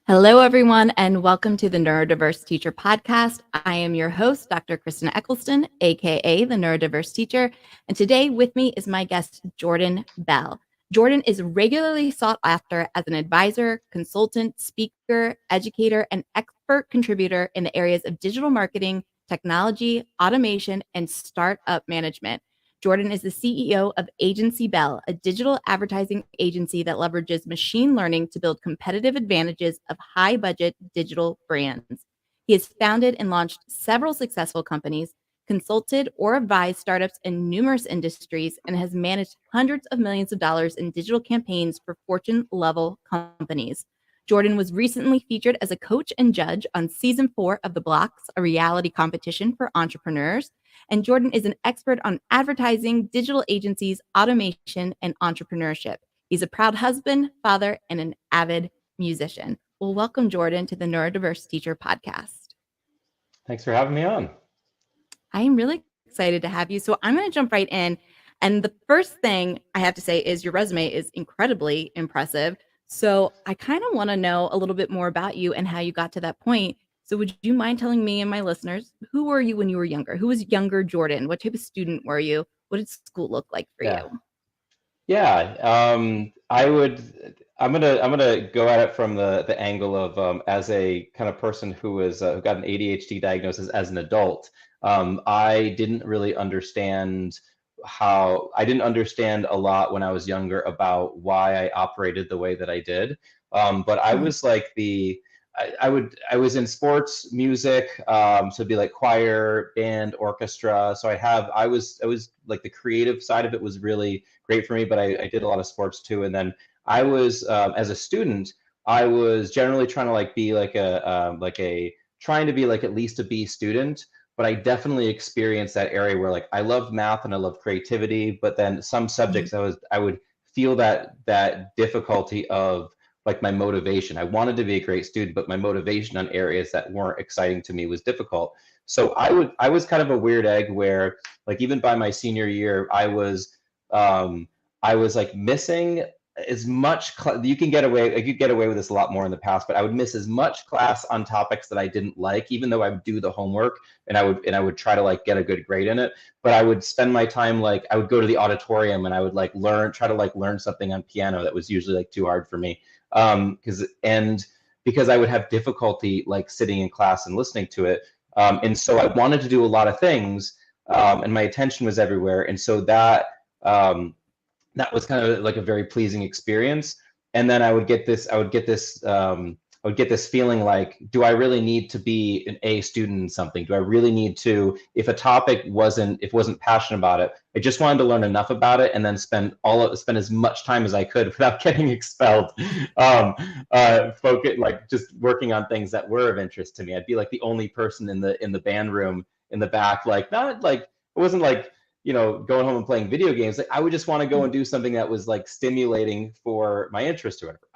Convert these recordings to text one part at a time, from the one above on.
Hello, everyone, and welcome to the Neurodiverse Teacher Podcast. I am your host, Dr. Kristen Eccleston, aka the Neurodiverse Teacher, and today with me is my guest, Jordan Bell. Jordan is regularly sought after as an advisor, consultant, speaker, educator, and expert contributor in the areas of digital marketing, technology, automation, and startup management. Jordan is the CEO of Agency Bell, a digital advertising agency that leverages machine learning to build competitive advantages of high-budget digital brands. He has founded and launched several successful companies, consulted or advised startups in numerous industries, and has managed hundreds of millions of dollars in digital campaigns for Fortune-level companies. Jordan was recently featured as a coach and judge on season 4 of the Blox, a reality competition for entrepreneurs. And Jordan is an expert on advertising, digital agencies, automation, and entrepreneurship. He's a proud husband, father, and an avid musician. Well, welcome, Jordan, to the Neurodiverse Teacher Podcast. Thanks for having me on. I am really excited to have you. So I'm going to jump right in. And the first thing I have to say is your resume is incredibly impressive. So I kind of want to know a little bit more about you and how you got to that point. So would you mind telling me and my listeners, who were you when you were younger? Who was younger Jordan? What type of student were you? What did school look like for you? I'm gonna go at it from the angle of as a kind of person who was who got an ADHD diagnosis as an adult. I didn't really understand I didn't understand a lot when I was younger about why I operated the way that I did. But I was like I was in sports, music, so it'd be like choir, band, orchestra. So I was like the creative side of it was really great for me, but I did a lot of sports too. And then I was as a student, I was generally trying to like be trying to be like at least a B student. But I definitely experienced that area where like I loved math and I loved creativity, but then some subjects I would feel that difficulty of like my motivation. I wanted to be a great student, but my motivation on areas that weren't exciting to me was difficult. So I was kind of a weird egg where like even by my senior year, I was like missing as much you can get away I could get away with this a lot more in the past, but I would miss as much class on topics that I didn't like, even though I would do the homework and I would try to like get a good grade in it. But I would spend my time like I would go to the auditorium and I would like try to learn something on piano that was usually like too hard for me. Because I would have difficulty like sitting in class and listening to it. And so I wanted to do a lot of things, and my attention was everywhere. And so that was kind of like a very pleasing experience. And then I would get this feeling like, do I really need to be an A student in something? Do I really need to, if a topic wasn't passionate about it, I just wanted to learn enough about it and then spend as much time as I could without getting expelled. Focus, like just working on things that were of interest to me. I'd be like the only person in the band room in the back, like not like, it wasn't like, going home and playing video games. Like I would just want to go and do something that was like stimulating for my interest or whatever.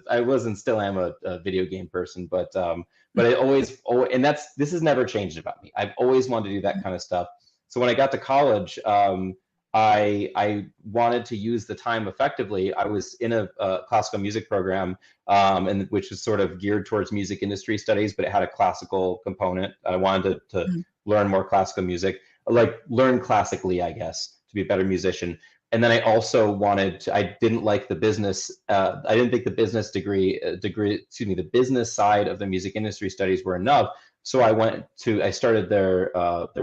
I wasn't still am a video game person, but I always, and this has never changed about me. I've always wanted to do that kind of stuff. So when I got to college, I wanted to use the time effectively. I was in a classical music program, and which was sort of geared towards music industry studies, but it had a classical component. I wanted to learn more classical music. Like learn classically, I guess, to be a better musician. And then I also I didn't like the business. I didn't think the business the business side of the music industry studies were enough. So I started their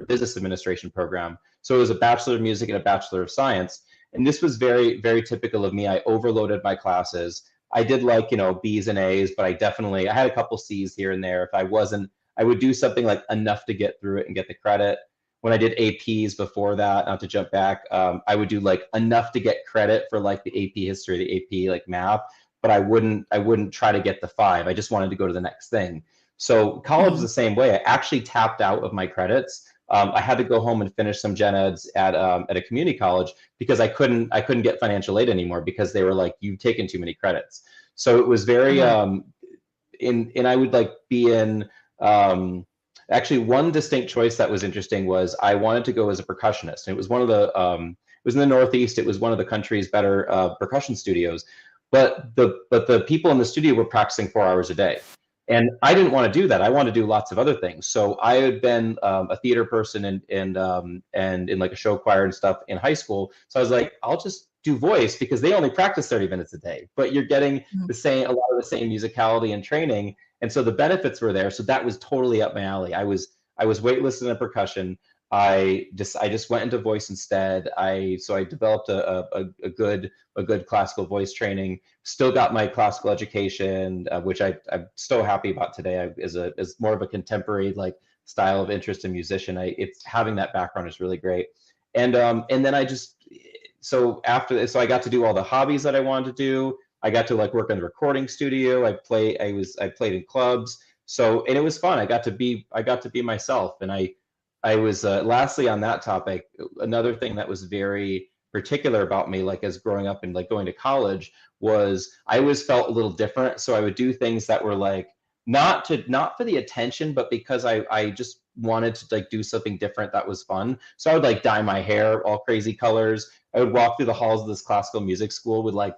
business administration program. So it was a Bachelor of Music and a Bachelor of Science. And this was very, very typical of me. I overloaded my classes. I did like, B's and A's, but I had a couple C's here and there. If I wasn't, I would do something like enough to get through it and get the credit. When I did APs before that, not to jump back, I would do like enough to get credit for like the AP history, the AP like math, but I wouldn't try to get the 5. I just wanted to go to the next thing. So college is the same way. I actually tapped out of my credits. I had to go home and finish some gen eds at a community college because I couldn't get financial aid anymore because they were like, you've taken too many credits. So it was very and I would like be in actually, one distinct choice that was interesting was I wanted to go as a percussionist. And it was one of the, it was in the Northeast. It was one of the country's better percussion studios. But the people in the studio were practicing 4 hours a day. And I didn't want to do that. I wanted to do lots of other things. So I had been a theater person and in like a show choir and stuff in high school. So I was like, I'll just do voice because they only practice 30 minutes a day, but you're getting a lot of the same musicality and training. And so the benefits were there. So that was totally up my alley. I was waitlisted in percussion. I just went into voice instead. So I developed a good classical voice training. Still got my classical education, which I'm so happy about today. As more of a contemporary like style of interest in musician, it's having that background is really great. And then so after this, so I got to do all the hobbies that I wanted to do. I got to like work in the recording studio. I played in clubs. So, and it was fun. I got to be myself. And I was lastly on that topic, another thing that was very particular about me, like as growing up and like going to college, was I always felt a little different. So I would do things that were like not for the attention, but because I just wanted to like do something different that was fun. So I would like dye my hair all crazy colors. I would walk through the halls of this classical music school with like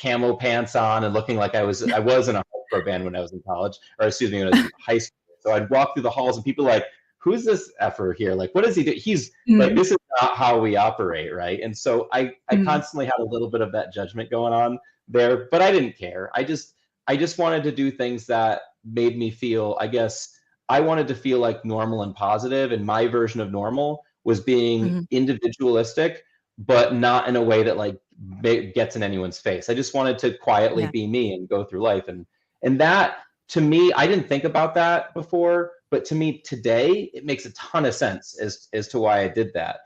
camo pants on and looking like I was in a hardcore band when I was in college, or excuse me, when I was in high school. So I'd walk through the halls and people like, who's this effer here? Like, what does he do? He's like, this is not how we operate, right? And so I constantly had a little bit of that judgment going on there, but I didn't care. I just wanted to do things that made me feel, I guess, I wanted to feel like normal and positive, and my version of normal was being individualistic, but not in a way that like gets in anyone's face. I just wanted to quietly be me and go through life, and that, to me, I didn't think about that before, but to me today, it makes a ton of sense as to why I did that.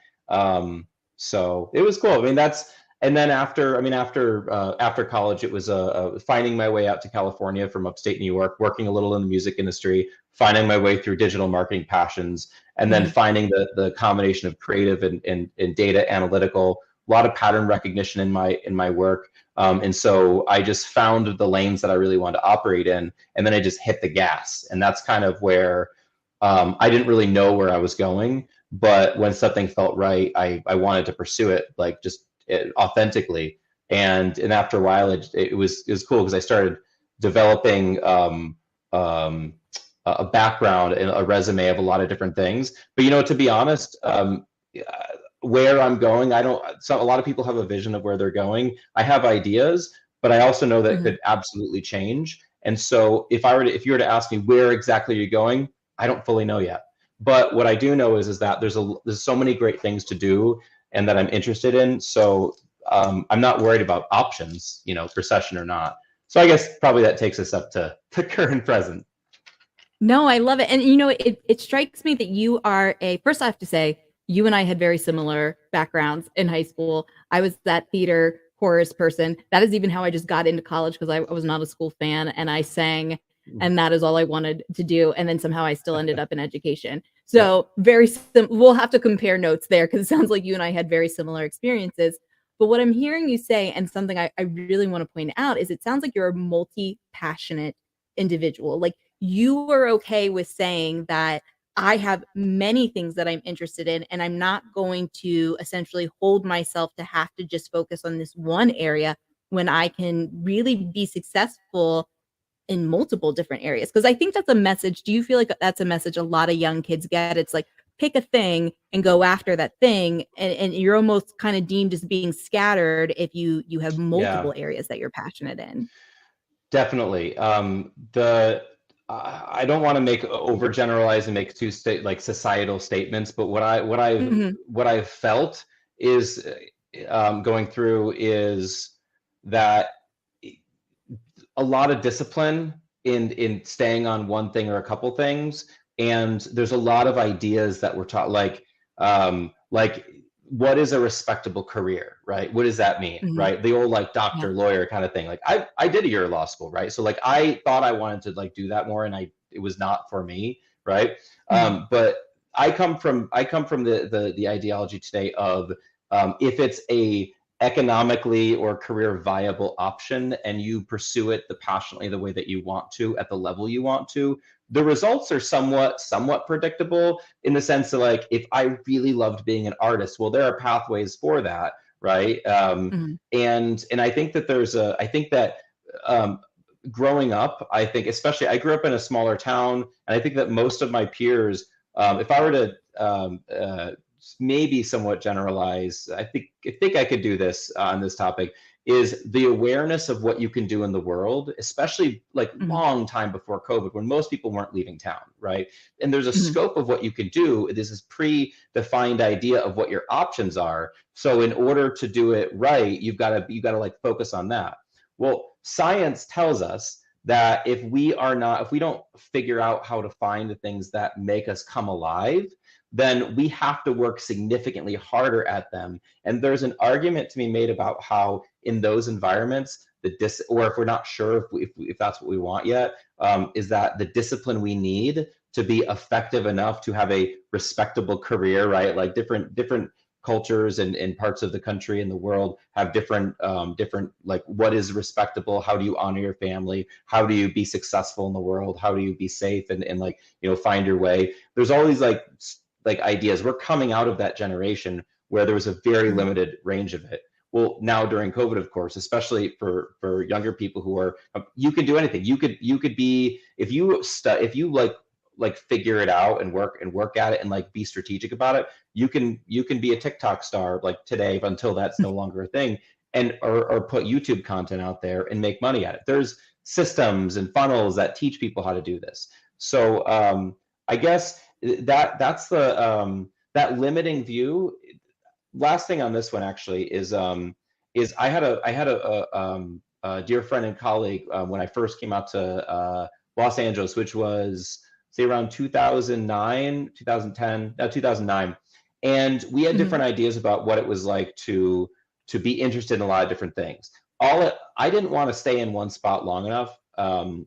So it was cool. I mean, and then after college, it was finding my way out to California from upstate New York, working a little in the music industry, finding my way through digital marketing passions, and then finding the combination of creative and data analytical, a lot of pattern recognition in my work. And so I just found the lanes that I really wanted to operate in, and then I just hit the gas. And that's kind of where I didn't really know where I was going, but when something felt right, I wanted to pursue it, like just authentically. And after a while, it was cool because I started developing a background and a resume of a lot of different things. But to be honest, where I'm going, a lot of people have a vision of where they're going. I have ideas, but I also know that it could absolutely change. And so if you were to ask me where exactly you're going, I don't fully know yet. But what I do know is that there's so many great things to do and that I'm interested in. So I'm not worried about options, recession or not. So I guess probably that takes us up to current present. No, I love it. And it strikes me that you are first I have to say, you and I had very similar backgrounds in high school. I was that theater chorus person. That is even how I just got into college, because I was not a school fan and I sang, and that is all I wanted to do. And then somehow I still ended up in education. So we'll have to compare notes there, because it sounds like you and I had very similar experiences. But what I'm hearing you say, and something I really want to point out, is it sounds like you're a multi-passionate individual. Like, you are okay with saying that I have many things that I'm interested in, and I'm not going to essentially hold myself to have to just focus on this one area when I can really be successful in multiple different areas. Because I think that's a message. Do you feel like that's a message a lot of young kids get? It's like, pick a thing and go after that thing, and you're almost kind of deemed as being scattered if you have multiple areas that you're passionate in. Definitely. I don't want to make overgeneralize and make societal statements, but what I've felt is going through is that a lot of discipline in staying on one thing or a couple things, and there's a lot of ideas that we're taught, like what is a respectable career, right? What does that mean, right? The old like doctor, lawyer kind of thing. Like I did a year of law school, right? So like I thought I wanted to like do that more, and it was not for me, right? But I come from the ideology today of if it's a economically or career viable option and you pursue it passionately the way that you want to at the level you want to, the results are somewhat predictable, in the sense that, like, if I really loved being an artist, well, there are pathways for that, right? And I think that growing up, I think, especially I grew up in a smaller town, and I think that most of my peers, if I were to maybe somewhat generalize, I think I could do this on this topic, is the awareness of what you can do in the world, especially like long time before COVID, when most people weren't leaving town, right? And there's a scope of what you can do. This is pre-defined idea of what your options are. So in order to do it right, you've got to like focus on that. Well, science tells us that if we don't figure out how to find the things that make us come alive, then we have to work significantly harder at them. And there's an argument to be made about how in those environments, or if we're not sure if that's what we want yet, is that the discipline we need to be effective enough to have a respectable career, right? Like different cultures and parts of the country and the world have different like what is respectable, how do you honor your family, how do you be successful in the world, how do you be safe and like, you know, find your way. There's all these like ideas. We're coming out of that generation where there was a very limited range of it. Well, now during COVID, of course, especially for younger people who are, you can do anything. You could be, if you like figure it out and work at it and like be strategic about it, you can be a TikTok star like today until that's no longer a thing, and or put YouTube content out there and make money at it. There's systems and funnels that teach people how to do this. So I guess that's the that limiting view. Last thing on this one actually is I had a dear friend and colleague when I first came out to Los Angeles, which was say around 2009, 2009. And we had different ideas about what it was like to be interested in a lot of different things. I didn't want to stay in one spot long enough on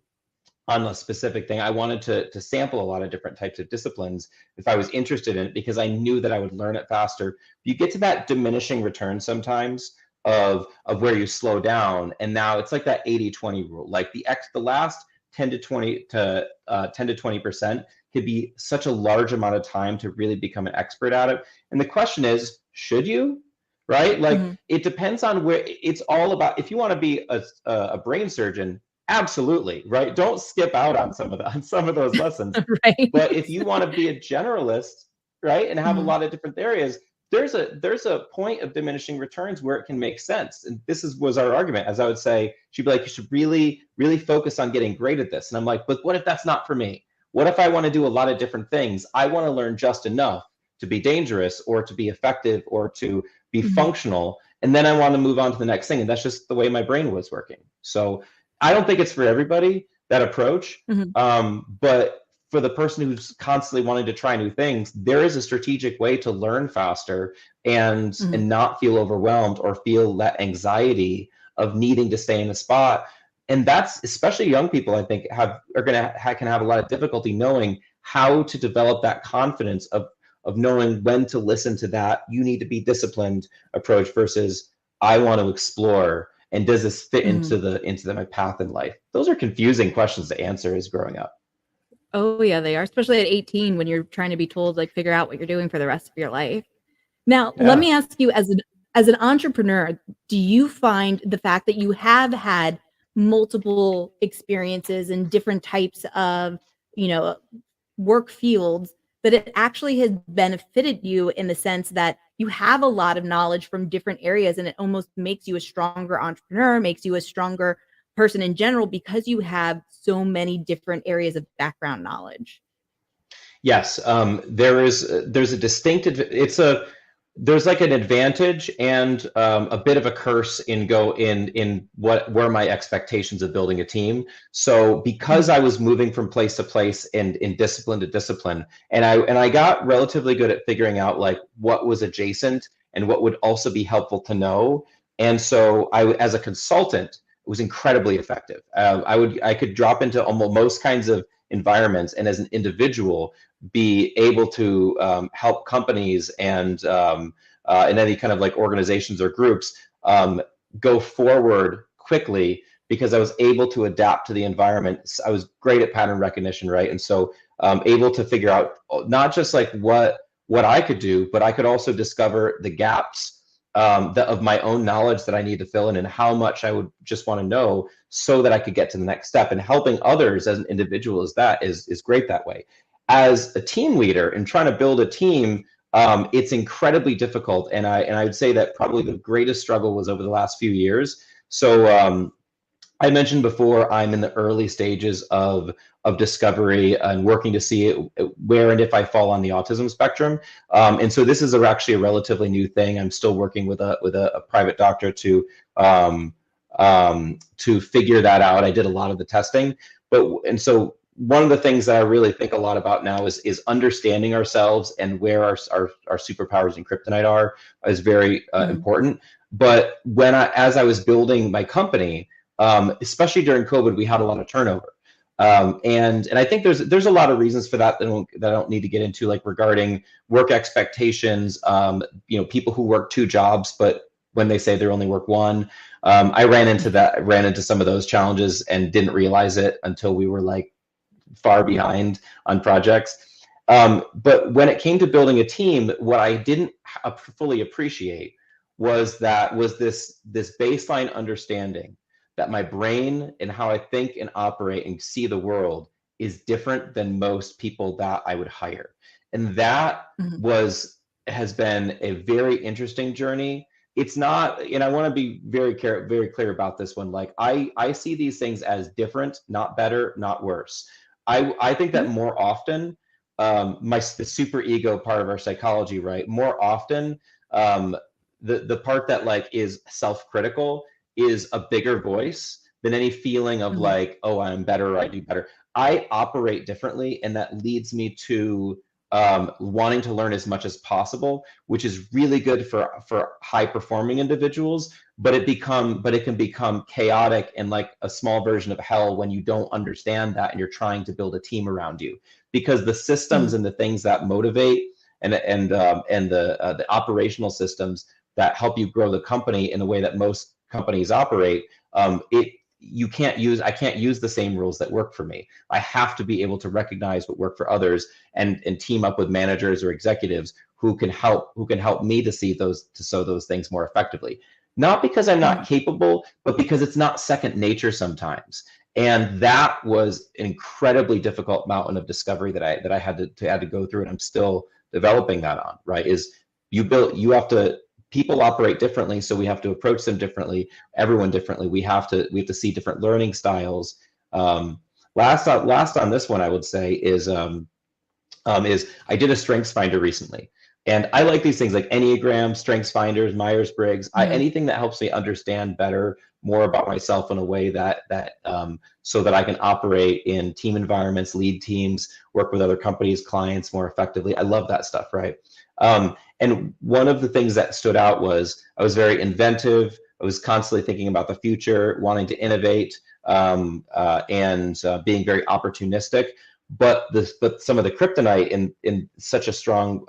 a specific thing. I wanted to sample a lot of different types of disciplines if I was interested in it, because I knew that I would learn it faster. You get to that diminishing return sometimes of where you slow down. And now it's like that 80-20 rule, like the last 10 to 20% could be such a large amount of time to really become an expert at it. And the question is, should you? Right? Like it depends on where it's all about. If you want to be a brain surgeon, absolutely, right? Don't skip out on some of those lessons. Right. But if you want to be a generalist, right, and have a lot of different areas, there's a point of diminishing returns where it can make sense. And was our argument, as I would say, she'd be like, you should really, really focus on getting great at this. And I'm like, but what if that's not for me? What if I want to do a lot of different things? I want to learn just enough to be dangerous or to be effective or to be functional. And then I want to move on to the next thing. And that's just the way my brain was working. So I don't think it's for everybody, that approach. But for the person who's constantly wanting to try new things, there is a strategic way to learn faster and not feel overwhelmed or feel that anxiety of needing to stay in a spot. And that's, especially young people, I think can have a lot of difficulty knowing how to develop that confidence of knowing when to listen to that you need to be disciplined approach versus I want to explore. And does this fit into my path in life? Those are confusing questions to answer as growing up. Oh yeah, they are, especially at 18 when you're trying to be told like figure out what you're doing for the rest of your life. Now, let me ask you, as an entrepreneur, do you find the fact that you have had multiple experiences in different types of, work fields, that it actually has benefited you in the sense that you have a lot of knowledge from different areas, and it almost makes you a stronger entrepreneur, makes you a stronger person in general because you have so many different areas of background knowledge? Yes, there's a distinctive. There's like an advantage and a bit of a curse in where my expectations of building a team. So because I was moving from place to place and in discipline to discipline, and I got relatively good at figuring out like what was adjacent and what would also be helpful to know. And so as a consultant, it was incredibly effective. I could drop into almost most kinds of environments, and as an individual, be able to help companies and any kind of like organizations or groups go forward quickly because I was able to adapt to the environment. I was great at pattern recognition, right? And so able to figure out not just like what I could do, but I could also discover the gaps of my own knowledge that I need to fill in, and how much I would just want to know so that I could get to the next step. And helping others as an individual is great that way. As a team leader and trying to build a team, it's incredibly difficult. And I would say that probably the greatest struggle was over the last few years. So I mentioned before, I'm in the early stages of discovery and working to see where and if I fall on the autism spectrum. And so this is actually a relatively new thing. I'm still working with a private doctor to figure that out. I did a lot of the testing, and so one of the things that I really think a lot about now is understanding ourselves and where our superpowers and kryptonite are is very important. But as I was building my company, especially during COVID, we had a lot of turnover. And I think there's a lot of reasons for that that I don't need to get into, like regarding work expectations, people who work 2 jobs, but when they say they only work 1. I ran into some of those challenges and didn't realize it until we were like far behind on projects. But when it came to building a team, what I didn't fully appreciate was this baseline understanding that my brain and how I think and operate and see the world is different than most people that I would hire. And that has been a very interesting journey. It's not, and I want to be very clear about this one. Like I see these things as different, not better, not worse. I think that more often, the super ego part of our psychology, right? More often, the part that like is self-critical is a bigger voice than any feeling of like, oh, I'm better or I do better. I operate differently, and that leads me to wanting to learn as much as possible, which is really good for high performing individuals, but it can become chaotic and like a small version of hell when you don't understand that and you're trying to build a team around you, because the systems and the things that motivate and the operational systems that help you grow the company in the way that most companies operate, I can't use the same rules that work for me. I have to be able to recognize what work for others and team up with managers or executives who can help me to sow those things more effectively. Not because I'm not capable, but because it's not second nature sometimes. And that was an incredibly difficult mountain of discovery that I had to go through, and I'm still developing that on, right? People operate differently, so we have to approach them differently, everyone differently. We have to see different learning styles. Last on this one, I would say is I did a strengths finder recently, and I like these things like Enneagram, strengths finders, Myers-Briggs, anything that helps me understand more about myself in a way that so that I can operate in team environments, lead teams, work with other companies, clients more effectively. I love that stuff, right? And one of the things that stood out was I was very inventive. I was constantly thinking about the future, wanting to innovate, and being very opportunistic. But some of the kryptonite in such a strong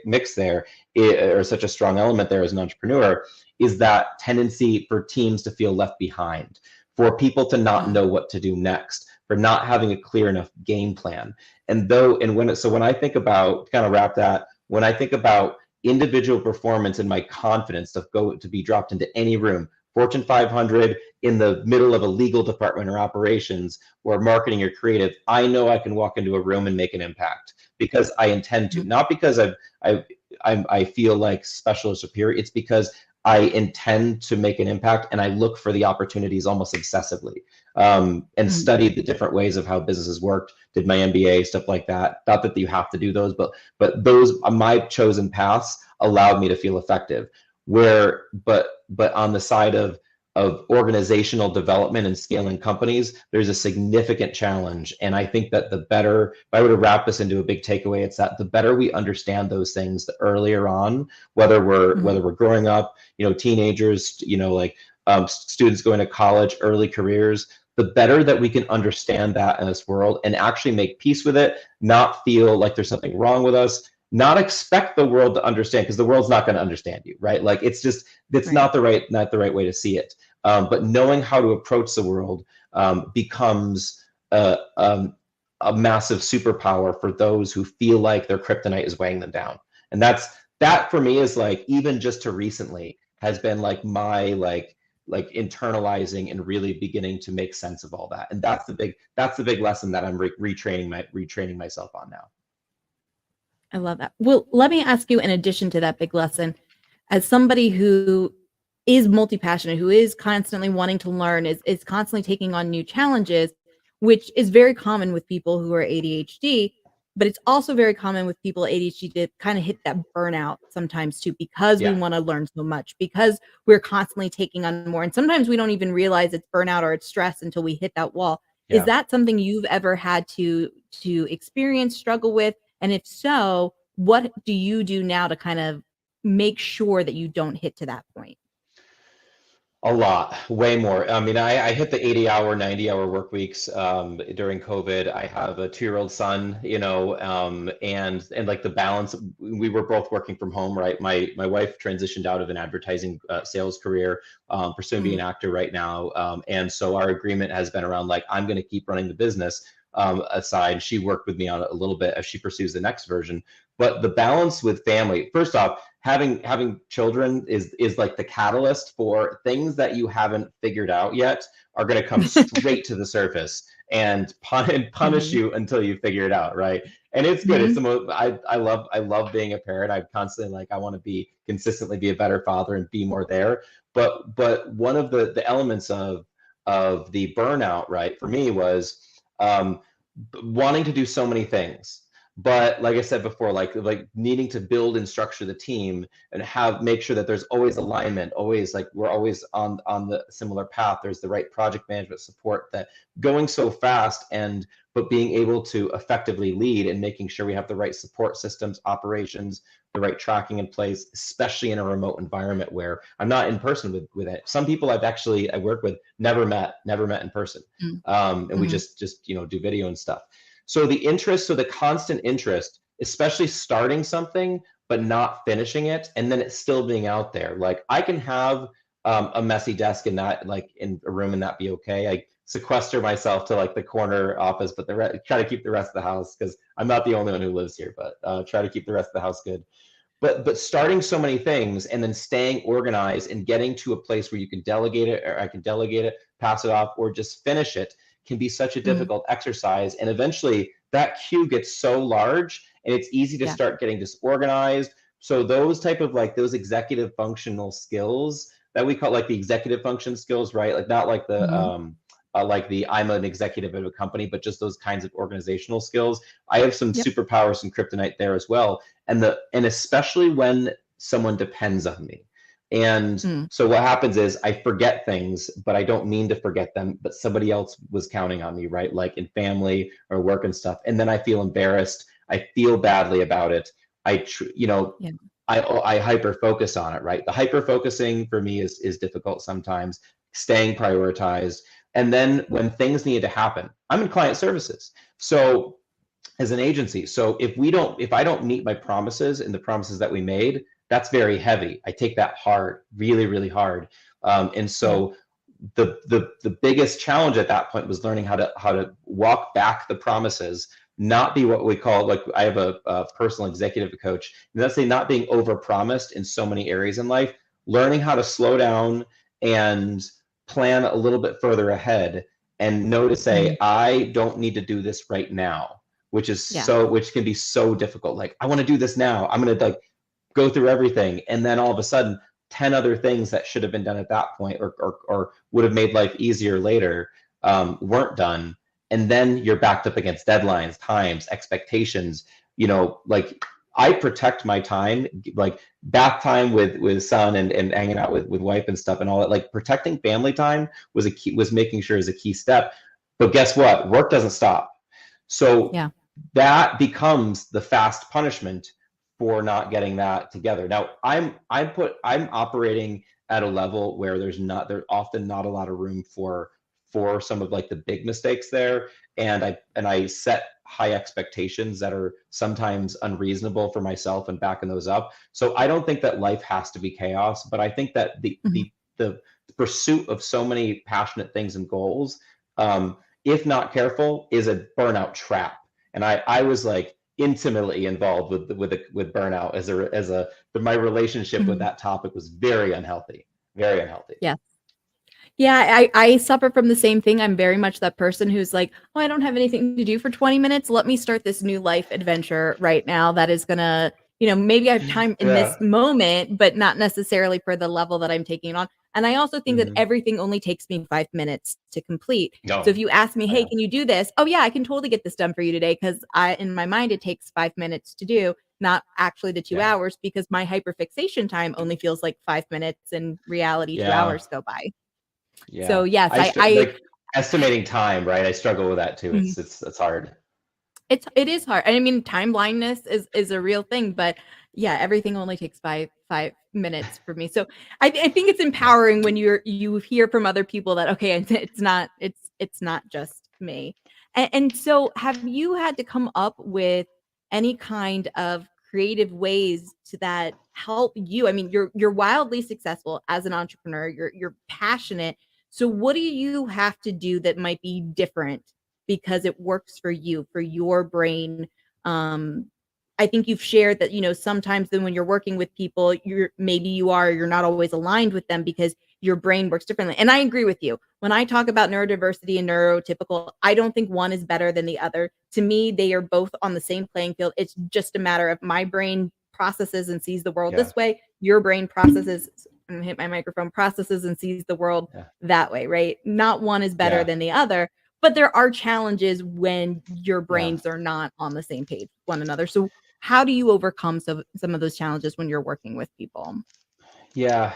mix there, or such a strong element there as an entrepreneur, is that tendency for teams to feel left behind, for people to not know what to do next, for not having a clear enough game plan. When I think about, kind of wrap that, when I think about individual performance and my confidence to be dropped into any room, Fortune 500, in the middle of a legal department or operations or marketing or creative, I know I can walk into a room and make an impact because I intend to, not because I feel like special or superior. It's because I intend to make an impact, and I look for the opportunities almost obsessively, and studied the different ways of how businesses worked, did my MBA, stuff like that. Not that you have to do those, but those, my chosen paths allowed me to feel effective. But on the side of organizational development and scaling companies, there's a significant challenge. And I think that the better, if I were to wrap this into a big takeaway, it's that the better we understand those things the earlier on, whether we're growing up, teenagers, students going to college, early careers, the better that we can understand that in this world and actually make peace with it, not feel like there's something wrong with us, not expect the world to understand, because the world's not going to understand you, right? Like it's not the right way to see it. But knowing how to approach the world becomes a massive superpower for those who feel like their kryptonite is weighing them down. And that's that for me is like, even just to recently has been like my like internalizing and really beginning to make sense of all that. And that's the big lesson that I'm retraining myself on now. I love that. Well, let me ask you, in addition to that big lesson, as somebody who is multi-passionate, who is constantly wanting to learn, is constantly taking on new challenges, which is very common with people who are ADHD, but it's also very common with people with ADHD to kind of hit that burnout sometimes too, because we Yeah. want to learn so much, because we're constantly taking on more. And sometimes we don't even realize it's burnout or it's stress until we hit that wall. Is Yeah. that something you've ever had to experience, struggle with? And if so, what do you do now to kind of make sure that you don't hit to that point? A lot, way more. I mean, I hit the 80-hour, 90-hour work weeks during COVID. I have a 2-year-old son, you know, and like the balance. We were both working from home, right? My wife transitioned out of an advertising sales career, pursuing being an actor right now, and so our agreement has been around like, I'm going to keep running the business aside. She worked with me on it a little bit as she pursues the next version. But the balance with family, first off, having children is like the catalyst for things that you haven't figured out yet are going to come straight to the surface and punish you until you figure it out, right? And it's good. It's the most, I love being a parent. I'm constantly like, I want to be consistently be a better father and be more there. But one of the elements of the burnout, right, for me was wanting to do so many things. But like I said before, like needing to build and structure the team and make sure that there's always alignment, always like we're always on the similar path. There's the right project management support, that going so fast but being able to effectively lead and making sure we have the right support systems, operations, the right tracking in place, especially in a remote environment where I'm not in person with it. Some people I work with never met in person, and we just do video and stuff. So the constant interest, especially starting something but not finishing it, and then it's still being out there. Like I can have a messy desk in a room and that be okay. I sequester myself to like the corner office, but try to keep the rest of the house, because I'm not the only one who lives here. But try to keep the rest of the house good. But starting so many things and then staying organized and getting to a place where you can delegate it, or I can delegate it, pass it off, or just finish it, can be such a difficult exercise. And eventually that queue gets so large and it's easy to start getting disorganized. So those type of like those executive functional skills that we call like the executive function skills, right? Like not like the like the I'm an executive of a company, but just those kinds of organizational skills. I have some superpowers, some kryptonite there as well. And especially when someone depends on me. And so what happens is I forget things, but I don't mean to forget them, but somebody else was counting on me, right? Like in family or work and stuff. And then I feel embarrassed. I feel badly about it. I hyper focus on it, right? The hyper focusing for me is difficult sometimes, staying prioritized. And then when things need to happen, I'm in client services. So as an agency, so if I don't meet my promises and the promises that we made, that's very heavy. I take that hard, really, really hard. And so the biggest challenge at that point was learning how to walk back the promises, not be what we call, like I have a personal executive coach, and that's not being overpromised in so many areas in life, learning how to slow down and plan a little bit further ahead and know to say, I don't need to do this right now, which can be so difficult. Like, I want to do this now. I'm going to like go through everything. And then all of a sudden 10 other things that should have been done at that point or would have made life easier later weren't done. And then you're backed up against deadlines, times, expectations. Like I protect my time, like bath time with son and hanging out with wife and stuff and all that. Like protecting family time was making sure is a key step. But guess what? Work doesn't stop. So that becomes the fast punishment for not getting that together. Now I'm operating at a level where there's often not a lot of room for some of like the big mistakes there. And I set high expectations that are sometimes unreasonable for myself and backing those up. So I don't think that life has to be chaos, but I think that the pursuit of so many passionate things and goals, if not careful, is a burnout trap. And I was like intimately involved with burnout my relationship with Mhm. that topic was very unhealthy, very unhealthy. Yeah. Yeah, I suffer from the same thing. I'm very much that person who's like, "Oh, I don't have anything to do for 20 minutes. Let me start this new life adventure right now that is gonna, maybe I have time in Yeah. this moment, but not necessarily for the level that I'm taking it on." And I also think that Hmm. everything only takes me 5 minutes to complete. So if No. you ask me, "Hey, Yeah. can you do this?" Oh yeah, I can totally get this done for you today because in my mind it takes 5 minutes to do, not actually the 2 Yeah. hours because my hyperfixation time only feels like 5 minutes. In reality, 2 Yeah. hours go by. So Yeah. yes, Like estimating time, right? I struggle with that too. Mhm. It's hard. It is hard. I mean, time blindness is a real thing, but yeah, everything only takes 5 minutes for me. So I think it's Yeah. empowering when you hear from other people that okay, it's not just me. And so, have you had to come up with any kind of creative ways to that help you? I mean, you're wildly successful as an entrepreneur. You're passionate. So, what do you have to do that might be different because it works for you, for your brain? Um, I think you've shared that, sometimes then when you're working with people, you're not always aligned with them because your brain works differently. And I agree with you. When I talk about neurodiversity and neurotypical, I don't think one is better than the other. To me, they are both on the same playing field. It's just a matter of my brain processes and sees the world Yeah. this way. Your brain processes, I'm gonna hit my microphone, processes and sees the world Yeah. that way, right? Not one is better Yeah. than the other, but there are challenges when your Yeah. brains are not on the same page with one another. So how do you overcome some of those challenges when you're working with people? Yeah.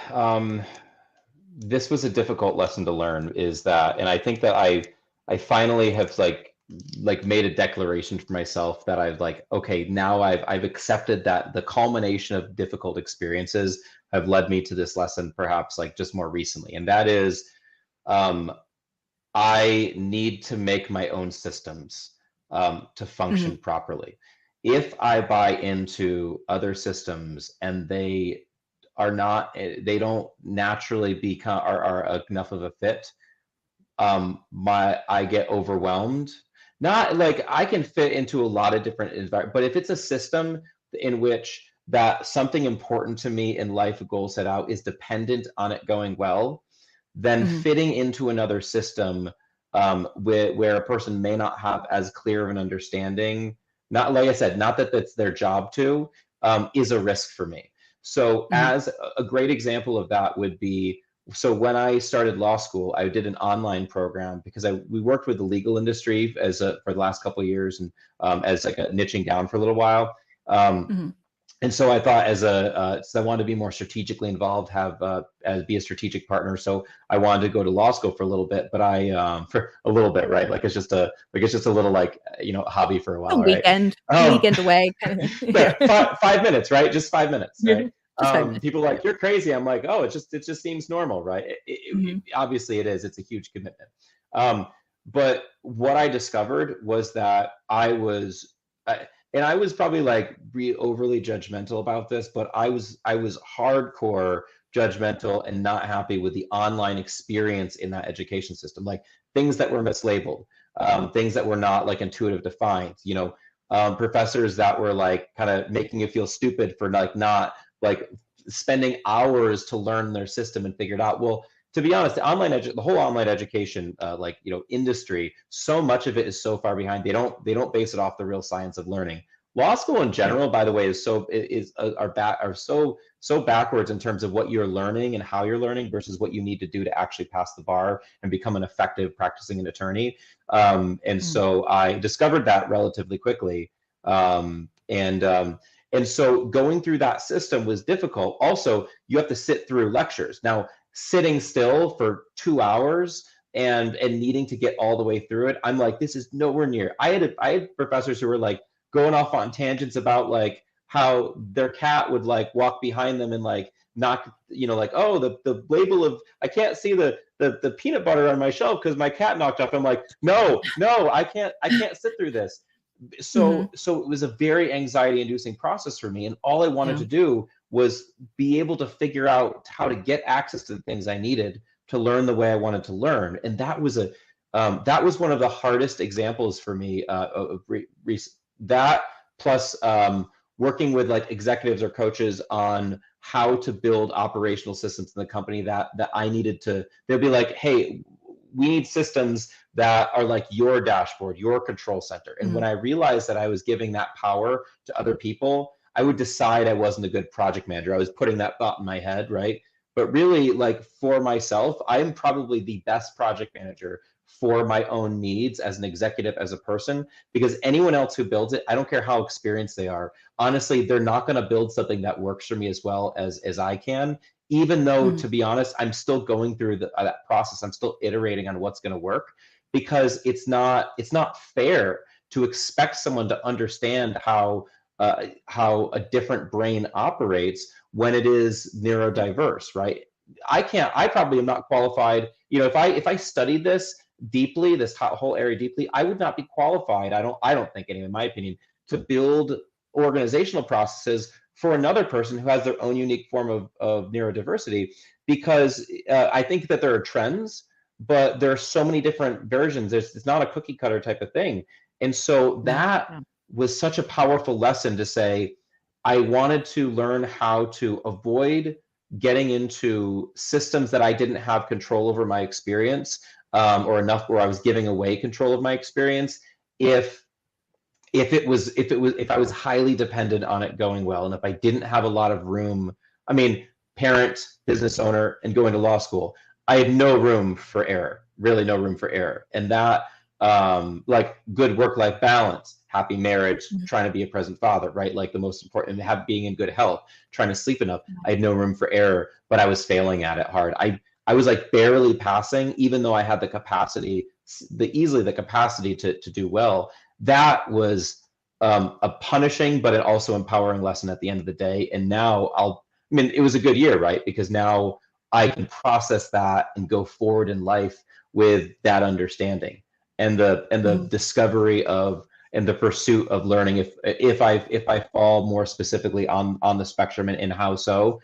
This was a difficult lesson to learn, is that, and I think that I finally have like made a declaration for myself that I've like, okay, now I've accepted that the culmination of difficult experiences have led me to this lesson, perhaps like just more recently. And that is, um, I need to make my own systems to Mhm, function properly. If I buy into other systems and they don't naturally become are enough of a fit, my I get overwhelmed. Not like I can fit into a lot of different environments, but if it's a system in which that something important to me in life, a goal set out, is dependent on it going well, then mhm, fitting into another system, where a person may not have as clear of an understanding, not like I said, not that that's their job to, is a risk for me. So mhm, as a great example of that would be, so when I started law school, I did an online program because we worked with the legal industry for the last couple of years, and as like a niching down for a little while. Um, mhm. and so I thought, so I wanted to be more strategically involved, as be a strategic partner. So I wanted to go to law school for a little bit, but for a little bit, right? Like it's just a little like, hobby for a A while, right? weekend, Um, weekend away kind of thing. but 5 minutes, right? Just 5 minutes, right? Just 5 minutes. People are like, you're crazy. I'm like, oh, it just seems normal, right? Mhm, Obviously it is. It's a huge commitment. Um, but what I discovered was that and I was probably like overly judgmental about this, but I was hardcore judgmental and not happy with the online experience in that education system, like things that were mislabeled, things that were not like intuitive defined, professors that were like kind of making you feel stupid for like not like spending hours to learn their system and figure it out. Well, to be honest, the whole online education, industry, so much of it is so far behind. They don't base it off the real science of learning. Law school in yeah, general, by the way, are so backwards in terms of what you're learning and how you're learning versus what you need to do to actually pass the bar and become an effective practicing an attorney. And mhm, so I discovered that relatively quickly. And so going through that system was difficult. Also, you have to sit through lectures. Now, sitting still for 2 hours and needing to get all the way through it, I'm like, this is nowhere near. I had professors who were like going off on tangents about like how their cat would like walk behind them and like knock, like, oh, the label of, I can't see the peanut butter on my shelf because my cat knocked off. I'm like, no, I can't sit through this. mhm, So it was a very anxiety inducing process for me, and all I wanted yeah, to do was be able to figure out how to get access to the things I needed to learn the way I wanted to learn. And that was one of the hardest examples for me, that plus working with like executives or coaches on how to build operational systems in the company that I needed to. They'll be like, hey, we need systems that are like your dashboard, your control center. And when I realized that I was giving that power to other people, I would decide I wasn't a good project manager. I was putting that thought in my head, right? But really, like for myself, I'm probably the best project manager for my own needs as an executive, as a person, because anyone else who builds it, I don't care how experienced they are, honestly, they're not going to build something that works for me as well as I can. Even though, to be honest, I'm still going through that process. I'm still iterating on what's going to work, because it's not fair to expect someone to understand how a different brain operates when it is neurodiverse, right? I probably am not qualified. You know, if I studied this deeply, this whole area deeply, I would not be qualified. I don't think, anyway, in my opinion, to build organizational processes for another person who has their own unique form of neurodiversity, because I think that there are trends, but there are so many different versions. It's not a cookie cutter type of thing. And so that was such a powerful lesson to say, I wanted to learn how to avoid getting into systems that I didn't have control over my experience, or enough where I was giving away control of my experience if I was highly dependent on it going well, and if I didn't have a lot of room. I mean, parent, business owner, and going to law school, I had no room for error, really no room for error. And that, like good work-life balance, happy marriage, trying to be a present father, right? Like the most important, and being in good health, trying to sleep enough. I had no room for error, but I was failing at it hard. I was like barely passing, even though I had the capacity, easily the capacity to do well. That was a punishing, but an also empowering lesson at the end of the day. And now I mean, it was a good year, right? Because now I can process that and go forward in life with that understanding and the discovery of, and the pursuit of learning if I fall more specifically on the spectrum, and how so,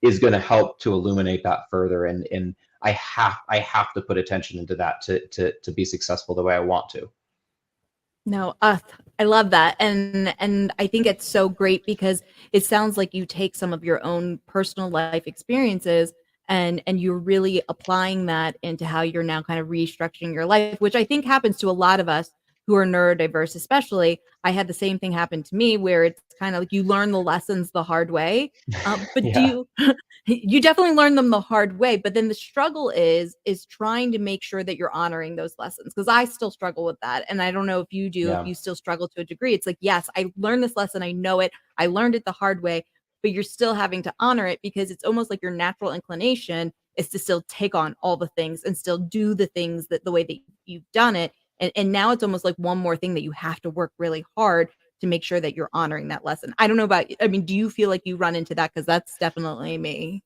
is going to help to illuminate that further. And I have to put attention into that to be successful the way I want to. No, I love that. And I think it's so great because it sounds like you take some of your own personal life experiences and you're really applying that into how you're now kind of restructuring your life, which I think happens to a lot of us who are neurodiverse. Especially, I had the same thing happen to me, where it's kind of like you learn the lessons the hard way. But do Yeah. you definitely learn them the hard way, but then the struggle is trying to make sure that you're honoring those lessons, because I still struggle with that. And I don't know if you do, if Yeah. you still struggle to a degree. It's like, yes, I learned this lesson, I know it, I learned it the hard way, but you're still having to honor it, because it's almost like your natural inclination is to still take on all the things and still do the things that the way that you've done it. And now it's almost like one more thing that you have to work really hard to make sure that you're honoring that lesson. I don't know about, I mean, do you feel like you run into that? Because that's definitely me.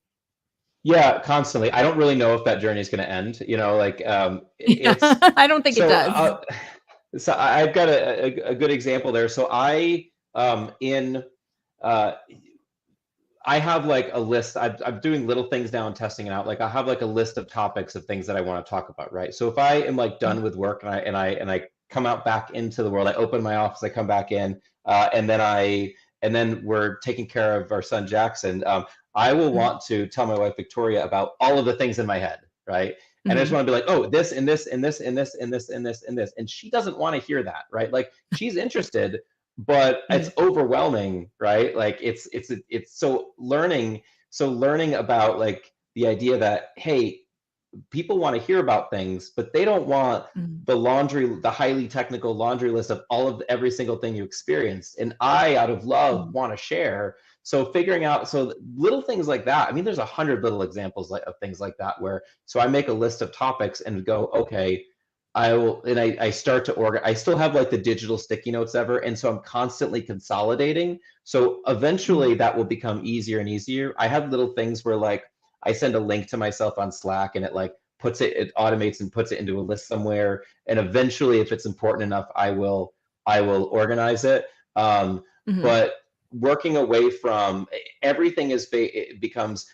Yeah, constantly. I don't really know if that journey is going to end. You know, like Yeah, it's I don't think it so. does. So I've got a good example there. So in uh, I have like a list. I'm doing little things now and testing it out. Like I have like a list of topics of things that I want to talk about, right? So if I am like done with work and I come out back into the world, I open my office, I come back in, and then we're taking care of our son Jackson. I will want to tell my wife Victoria about all of the things in my head, right? And I just want to be like, oh, this and this and this and this and this and this and this, and she doesn't want to hear that, right? Like she's interested, but it's overwhelming, right? Like it's so learning about like the idea that, hey, people want to hear about things, but they don't want the highly technical laundry list of all of every single thing you experienced. And I, out of love, want to share. So figuring out, so little things like that. I mean, there's 100 little examples of things like that where, so I make a list of topics and go, okay, I start to organize. I still have like the digital sticky notes ever. And so I'm constantly consolidating. So eventually that will become easier and easier. I have little things where like, I send a link to myself on Slack and it like it automates and puts it into a list somewhere. And eventually, if it's important enough, I will organize it. But working away from everything it becomes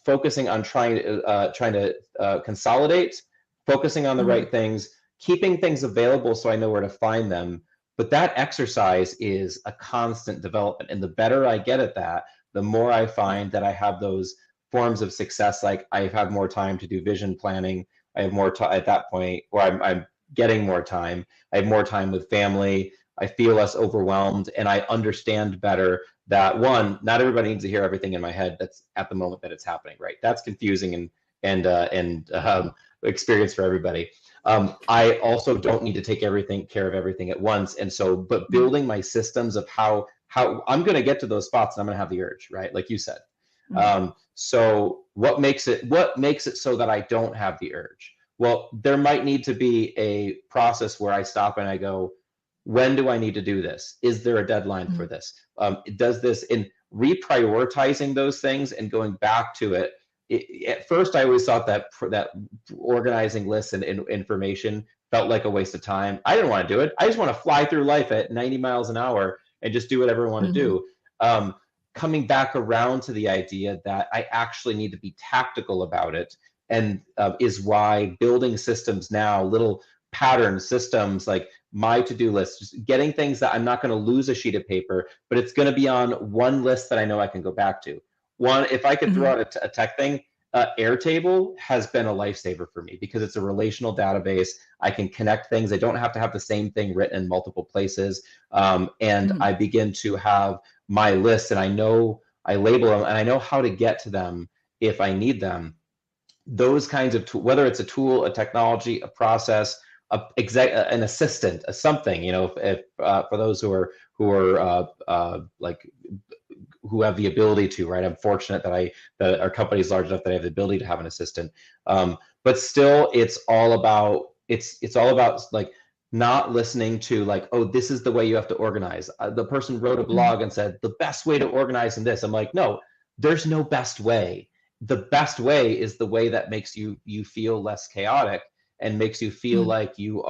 focusing on trying to consolidate, focusing on the right things, keeping things available so I know where to find them, But that exercise is a constant development. And the better I get at that, the more I find that I have those forms of success. Like I've had more time to do vision planning. I have more time at that point, or I'm getting more time. I have more time with family. I feel less overwhelmed, and I understand better that one, not everybody needs to hear everything in my head that's at the moment that it's happening, right? That's confusing and experience for everybody. I also don't need to take care of everything at once, and so, but building my systems of how I'm going to get to those spots, and I'm going to have the urge, right? Like you said. So what makes it so that I don't have the urge? Well, there might need to be a process where I stop and I go, when do I need to do this? Is there a deadline for this? Does this, in reprioritizing those things and going back to it, at first I always thought that organizing lists and information felt like a waste of time. I didn't want to do it. I just want to fly through life at 90 miles an hour and just do whatever I want to do. Coming back around to the idea that I actually need to be tactical about it, and is why building systems now, little pattern systems like my to-do list, just getting things that I'm not going to lose a sheet of paper, but it's going to be on one list that I know I can go back to. One, if I could throw out a tech thing, Airtable has been a lifesaver for me because it's a relational database. I can connect things. I don't have to have the same thing written in multiple places. And I begin to have my list, and I label them, and I know how to get to them if I need them. Those kinds of tools, whether it's a tool, a technology, a process, an assistant, something, if for those who are who have the ability to, right? I'm fortunate that our company is large enough that I have the ability to have an assistant. But still, it's all about like not listening to like, oh, this is the way you have to organize. The person wrote a blog and said the best way to organize in this. I'm like, no, there's no best way. The best way is the way that makes you feel less chaotic and makes you feel like you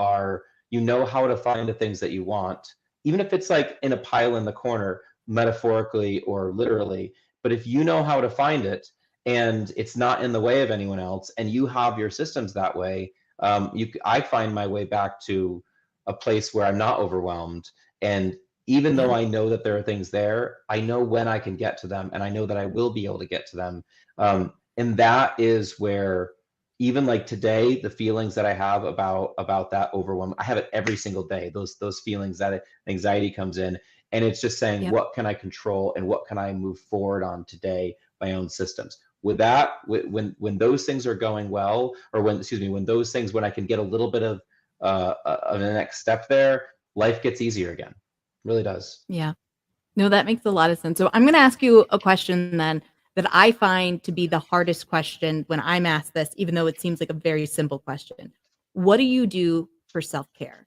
know how to find the things that you want, even if it's like in a pile in the corner, metaphorically or literally. But if you know how to find it and it's not in the way of anyone else, and you have your systems that way, I find my way back to a place where I'm not overwhelmed. And even though I know that there are things there, I know when I can get to them, and I know that I will be able to get to them. And that is where, even like today, the feelings that I have about that overwhelm, I have it every single day. Those feelings, that anxiety comes in, and it's just saying, what can I control and what can I move forward on today, my own systems. With that, when those things are going well, or when I can get a little bit of the next step there, life gets easier again. It really does. Yeah. No, that makes a lot of sense. So I'm going to ask you a question then that I find to be the hardest question when I'm asked this, even though it seems like a very simple question. What do you do for self-care?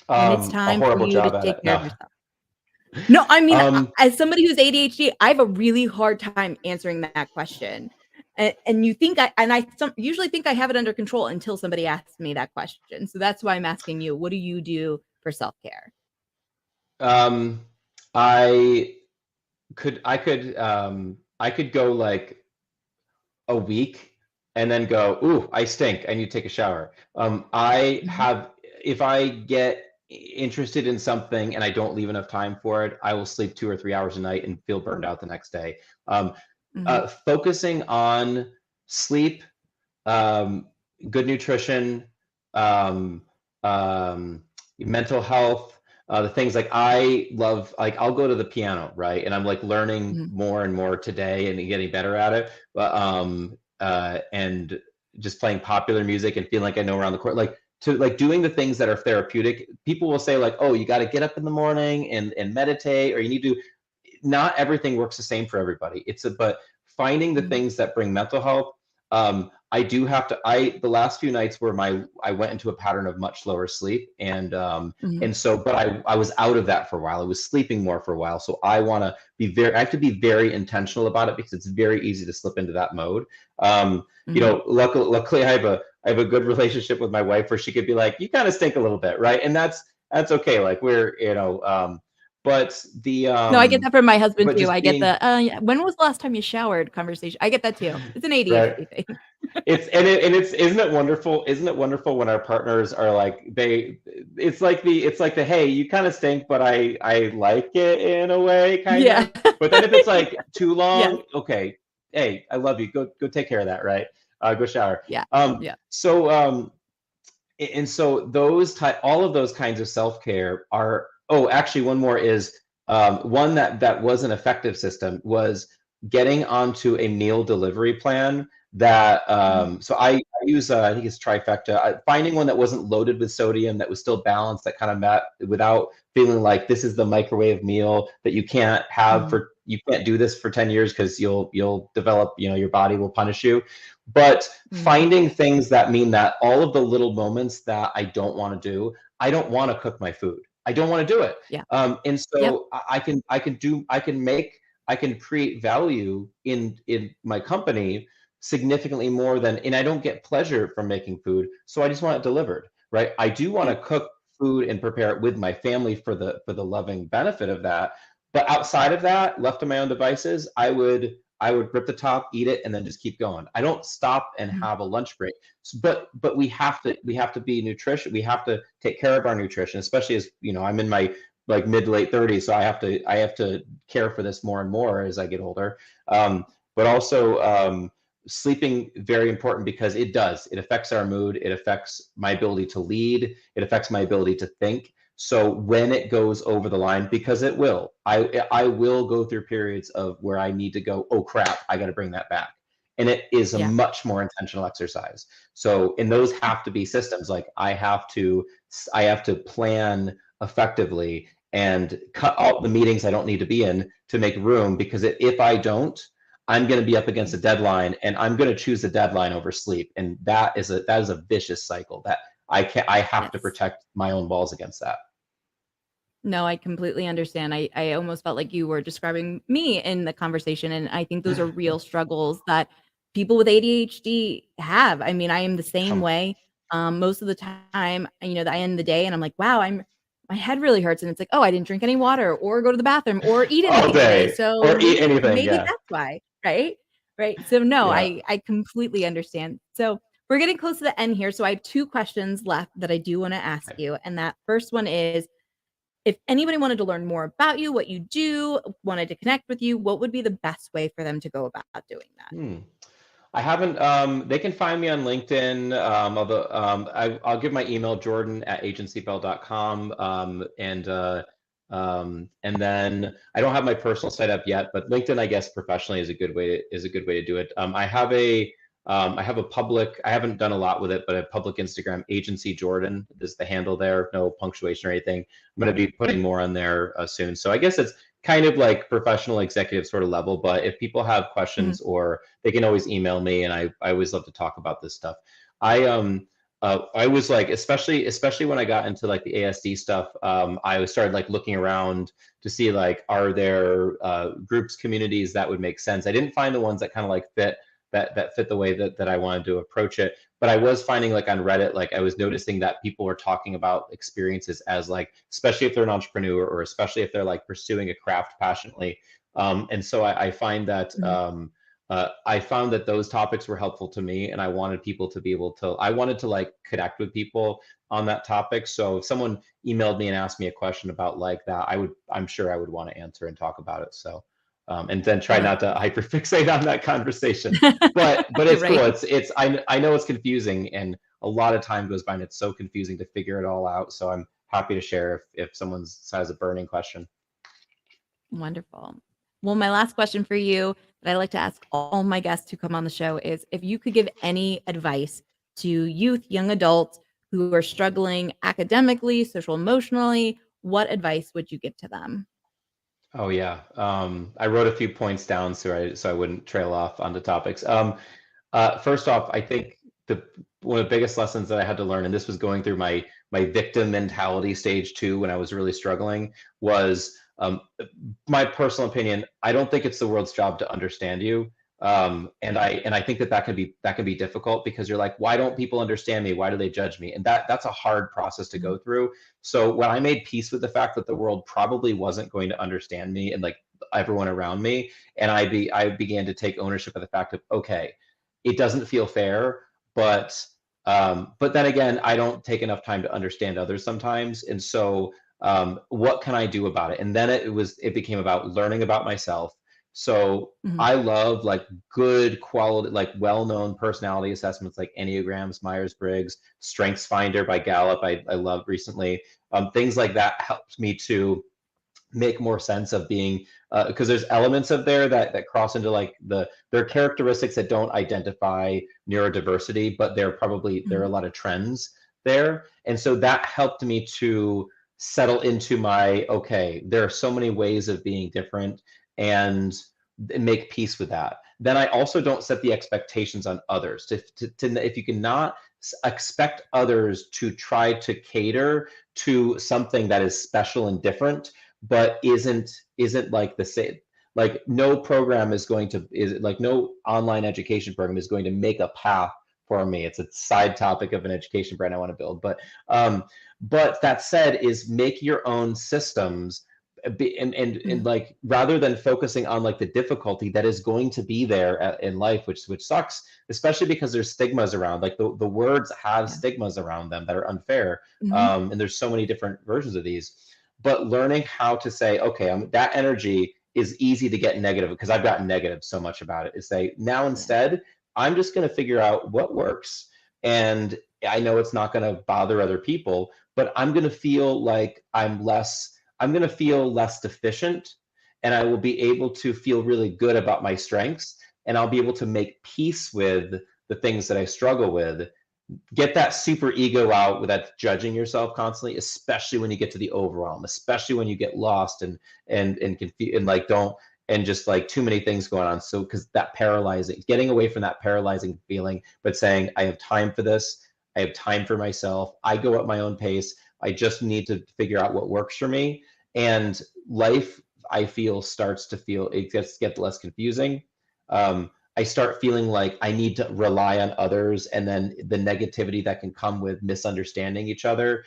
When it's time for you to take care of yourself. No, I mean, as somebody who's ADHD, I have a really hard time answering that question. And you think I usually think I have it under control until somebody asks me that question. So that's why I'm asking you, what do you do for self-care? I could go like a week and then go, ooh, I stink, I need to take a shower. If I get interested in something and I don't leave enough time for it, I will sleep 2 or 3 hours a night and feel burned out the next day. Focusing on sleep, good nutrition, mental health, the things like I love, like I'll go to the piano, right? And I'm like learning more and more today and getting better at it. But and just playing popular music and feeling like I know around the court, like doing the things that are therapeutic. People will say like, oh, you got to get up in the morning and meditate, or you need to. Not everything works the same for everybody. But finding the things that bring mental health. I do have to. The last few nights were I went into a pattern of much slower sleep, and so, but I was out of that for a while. I was sleeping more for a while, so I have to be very intentional about it, because it's very easy to slip into that mode. Luckily I have a good relationship with my wife, where she could be like, you kind of stink a little bit, right? And that's okay. Like but the no, I get that from my husband too. I get the when was the last time you showered conversation. I get that too. It's an ADHD thing. it's isn't it wonderful? Isn't it wonderful when our partners are like it's like the hey, you kind of stink, but I like it in a way, kind Yeah. of. But then if it's like too Yes. long, okay, hey, I love you. Go take care of that, right? Go shower. Yeah. Yeah. And so all of those kinds of self-care are, oh, actually one more is one that was an effective system was getting onto a meal delivery plan that Mhm. so I use I think it's trifecta, finding one that wasn't loaded with sodium, that was still balanced, that kind of met without feeling like this is the microwave meal that you can't have Mhm. for, you can't do this for 10 years because you'll develop, your body will punish you. But Mhm. finding things that mean that all of the little moments that I don't want to do, I don't want to cook my food. I don't want to do it. Yeah. And Yep. so I can create value in my company significantly more than, and I don't get pleasure from making food. So I just want it delivered, right? I do want Yeah. to cook food and prepare it with my family for the loving benefit of that. But outside of that, left to my own devices, I would rip the top, eat it, and then just keep going. I don't stop and Mhm. have a lunch break. But we have to be nutrition. We have to take care of our nutrition, especially as I'm in my like mid late 30s, so I have to care for this more and more as I get older. But also sleeping, very important, because it affects our mood, it affects my ability to lead, it affects my ability to think. So when it goes over the line, because it will, I will go through periods of where I need to go, oh crap, I got to bring that back. And it is a Yeah. much more intentional exercise. So, and those have to be systems. Like I have to plan effectively and cut out the meetings I don't need to be in to make room, because if I don't, I'm going to be up against a deadline, and I'm going to choose the deadline over sleep. And that is a vicious cycle that I have to Yes. protect my own walls against that. No, I completely understand. I almost felt like you were describing me in the conversation, and I think those are real struggles that people with ADHD have. I mean, I am the same way. Most of the time, the end of the day, and I'm like, wow, my head really hurts, and it's like, oh, I didn't drink any water, or go to the bathroom, or eat All anything today. day So or eat maybe anything. Yeah. that's why, right? Right. So no, Yeah. I completely understand. So we're getting close to the end here. So I have two questions left that I do want to ask Okay. you, and that first one is, if anybody wanted to learn more about you, what you do, wanted to connect with you, what would be the best way for them to go about doing that? Hmm. I haven't. They can find me on LinkedIn. Although I'll give my email, jordan@agencybell.com. And then I don't have my personal site up yet, but LinkedIn, I guess, professionally is a good way to do it. I have a public. I haven't done a lot with it, but a public Instagram, Agency Jordan is the handle there. No punctuation or anything. I'm going to be putting more on there soon. So I guess it's kind of like professional executive sort of level. But if people have Mhm. questions, or they can always email me, and I always love to talk about this stuff. I was like, especially when I got into like the ASD stuff, I started like looking around to see like, are there groups, communities that would make sense. I didn't find the ones that kind of like that fit the way that I wanted to approach it. But I was finding like on Reddit, like I was noticing that people were talking about experiences as like, especially if they're an entrepreneur, or especially if they're like pursuing a craft passionately. And so I find that Mhm. I found that those topics were helpful to me, and I wanted people to be able to. I wanted to like connect with people on that topic. So if someone emailed me and asked me a question about like that, I'm sure I would want to answer and talk about it. So, and then try Okay. not to hyperfixate on that conversation. But it's cool. Right. I know it's confusing, and a lot of time goes by, and it's so confusing to figure it all out. So I'm happy to share if someone has a burning question. Wonderful. Well, my last question for you that I like to ask all my guests who come on the show is, if you could give any advice to youth, young adults who are struggling academically, social emotionally, what advice would you give to them? Oh yeah. I wrote a few points down so I wouldn't trail off onto topics. First off, I think one of the biggest lessons that I had to learn, and this was going through my victim mentality stage too, when I was really struggling, was my personal opinion. I don't think it's the world's job to understand you. And I think that can be difficult, because you're like, why don't people understand me? Why do they judge me? And that's a hard process to go Mhm. through. So when I made peace with the fact that the world probably wasn't going to understand me, and like everyone around me, and I began to take ownership of the fact of, okay, it doesn't feel fair, but then again, I don't take enough time to understand others sometimes. And so what can I do about it? And then it became about learning about myself. So Mhm. I love like good quality, like well-known personality assessments like Enneagrams, Myers-Briggs, Strengths Finder by Gallup. I loved recently. Things like that helped me to make more sense of being, because there's elements of there that cross into like there are characteristics that don't identify neurodiversity, but there are a Mhm. lot of trends there. And so that helped me to settle into my, okay, there are so many ways of being different, and make peace with that. Then I also don't set the expectations on others. If you cannot expect others to try to cater to something that is special and different, but isn't like the same. Like no program is going to is like no online education program is going to make a path for me. It's a side topic of an education brand I want to build, but that said, is make your own systems, and Mhm. like rather than focusing on like the difficulty that is going to be there in life, which sucks, especially because there's stigmas around, like the words have Yeah. stigmas around them that are unfair. Mhm. And there's so many different versions of these, but learning how to say, okay, that energy is easy to get negative, because I've gotten negative so much about it, is say now Yeah. instead, I'm just going to figure out what works. And I know it's not going to bother other people, but I'm going to feel like I'm going to feel less deficient, and I will be able to feel really good about my strengths, and I'll be able to make peace with the things that I struggle with. Get that super ego out without judging yourself constantly, especially when you get to the overwhelm, especially when you get lost and confused and like don't and just like too many things going on. So because that paralyzing, getting away from that paralyzing feeling, but saying, I have time for this, I have time for myself, I go at my own pace, I just need to figure out what works for me. And life, I feel, starts to feel, it gets less confusing. I start feeling like I need to rely on others, and then the negativity that can come with misunderstanding each other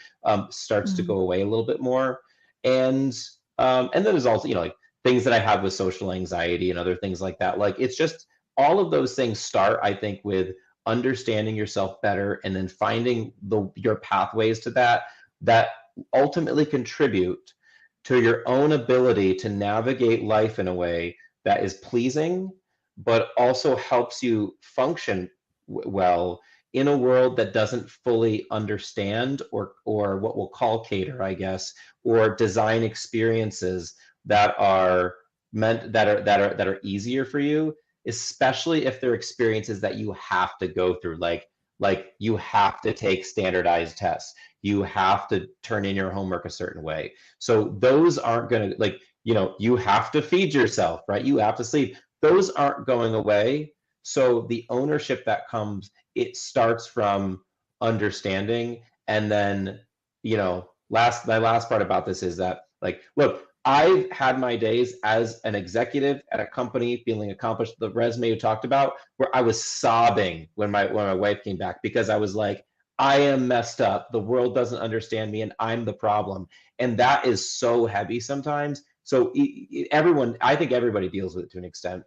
starts to Mhm. go away a little bit more. And then there's also, like things that I have with social anxiety and other things like that. Like it's just all of those things start, I think, with understanding yourself better, and then finding your pathways to that ultimately contribute to your own ability to navigate life in a way that is pleasing, but also helps you function well in a world that doesn't fully understand, or what we'll call cater, I guess, or design experiences that are easier for you, especially if they're experiences that you have to go through, like you have to take standardized tests, you have to turn in your homework a certain way. So those aren't going to, like, you have to feed yourself, right? You have to sleep. Those aren't going away. So the ownership that comes, it starts from understanding. And then, my last part about this is that, like, look, I've had my days as an executive at a company feeling accomplished. The resume you talked about, where I was sobbing when my wife came back, because I was like, I am messed up. The world doesn't understand me, and I'm the problem. And that is so heavy sometimes. So I think everybody deals with it to an extent.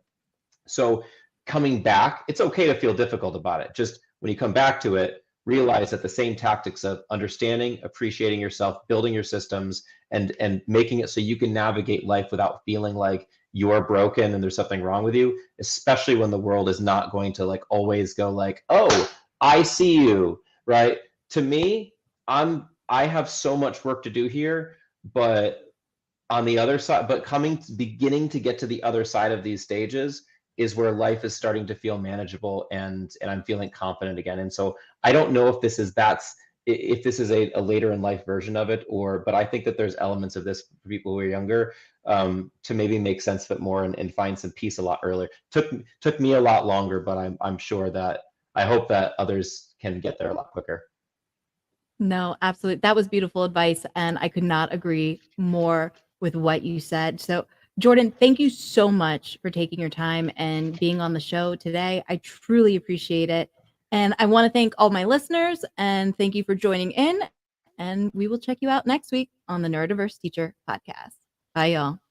So coming back, it's okay to feel difficult about it. Just when you come back to it, realize that the same tactics of understanding, appreciating yourself, building your systems, and making it so you can navigate life without feeling like you're broken and there's something wrong with you, especially when the world is not going to like always go like, oh, I see you, right? To me, I have so much work to do here, but on the other side, but beginning to get to the other side of these stages is where life is starting to feel manageable, and I'm feeling confident again. And so I don't know if this is a later in life version of it, but I think that there's elements of this for people who are younger, to maybe make sense of it more, and find some peace a lot earlier. Took me a lot longer, but I'm sure that I hope that others can get there a lot quicker. No, absolutely. That was beautiful advice, and I could not agree more with what you said. So, Jordan, thank you so much for taking your time and being on the show today. I truly appreciate it. And I want to thank all my listeners, and thank you for joining in. And we will check you out next week on the Neurodiverse Teacher podcast. Bye, y'all.